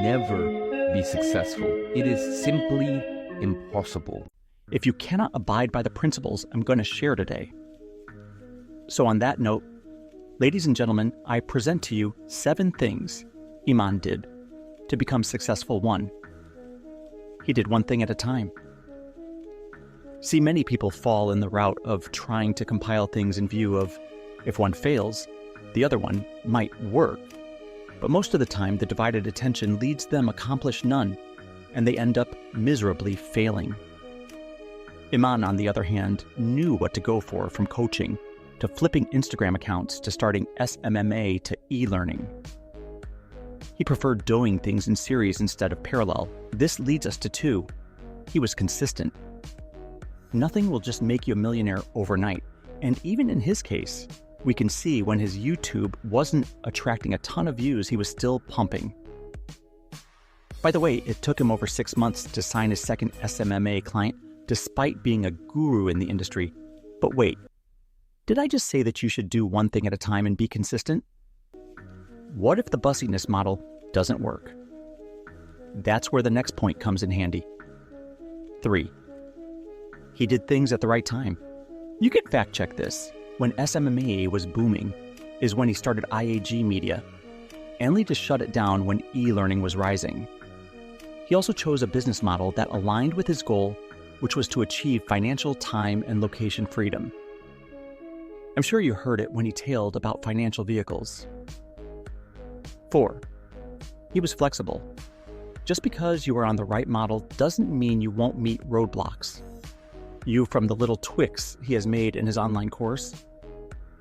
never be successful. It is simply impossible. If you cannot abide by the principles I'm going to share today. So on that note, ladies and gentlemen, I present to you 7 things Iman did to become successful. 1. He did one thing at a time. See, many people fall in the route of trying to compile things in view of, if one fails, the other one might work. But most of the time, the divided attention leads them accomplish none, and they end up miserably failing. Iman, on the other hand, knew what to go for, from coaching to flipping Instagram accounts to starting SMMA to e-learning. He preferred doing things in series instead of parallel. This leads us to 2. He was consistent. Nothing will just make you a millionaire overnight. And even in his case, we can see when his YouTube wasn't attracting a ton of views, he was still pumping. By the way, it took him over 6 months to sign his second SMMA client, despite being a guru in the industry. But wait, did I just say that you should do one thing at a time and be consistent? What if the bussiness model doesn't work? That's where the next point comes in handy. 3. He did things at the right time. You can fact check this. When SMMA was booming is when he started IAG Media, only to shut it down when e-learning was rising. He also chose a business model that aligned with his goal, which was to achieve financial time and location freedom. I'm sure you heard it when he tailed about financial vehicles. 4. He was flexible. Just because you are on the right model doesn't mean you won't meet roadblocks. From the little tweaks he has made in his online course,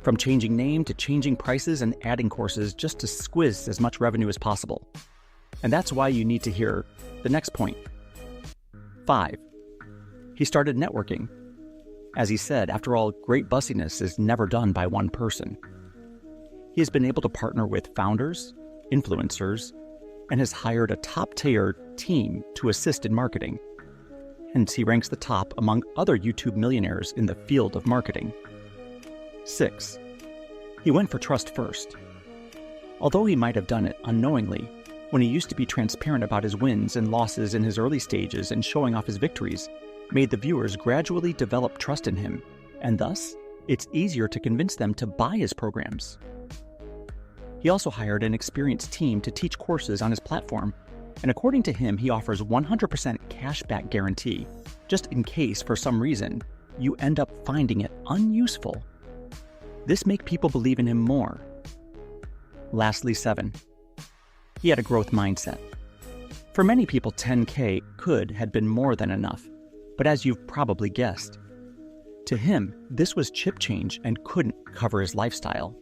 from changing name to changing prices and adding courses just to squeeze as much revenue as possible. And that's why you need to hear the next point. 5. He started networking. As he said, after all, great bussiness is never done by one person. He has been able to partner with founders, influencers, and has hired a top-tier team to assist in marketing. Hence, he ranks the top among other YouTube millionaires in the field of marketing. 6. He went for trust first. Although he might have done it unknowingly, when he used to be transparent about his wins and losses in his early stages and showing off his victories, made the viewers gradually develop trust in him, and thus, it's easier to convince them to buy his programs. He also hired an experienced team to teach courses on his platform, and according to him, he offers 100% cashback guarantee, just in case for some reason you end up finding it unuseful. This makes people believe in him more. Lastly, 7. He had a growth mindset. For many people, 10K had been more than enough, but as you've probably guessed, to him, this was chip change and couldn't cover his lifestyle.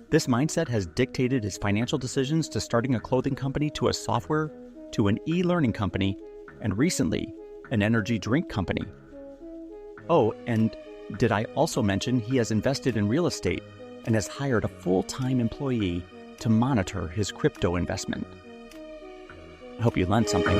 This mindset has dictated his financial decisions, to starting a clothing company, to a software, to an e-learning company, and recently, an energy drink company. Oh, and did I also mention he has invested in real estate and has hired a full-time employee to monitor his crypto investment? I hope you learned something.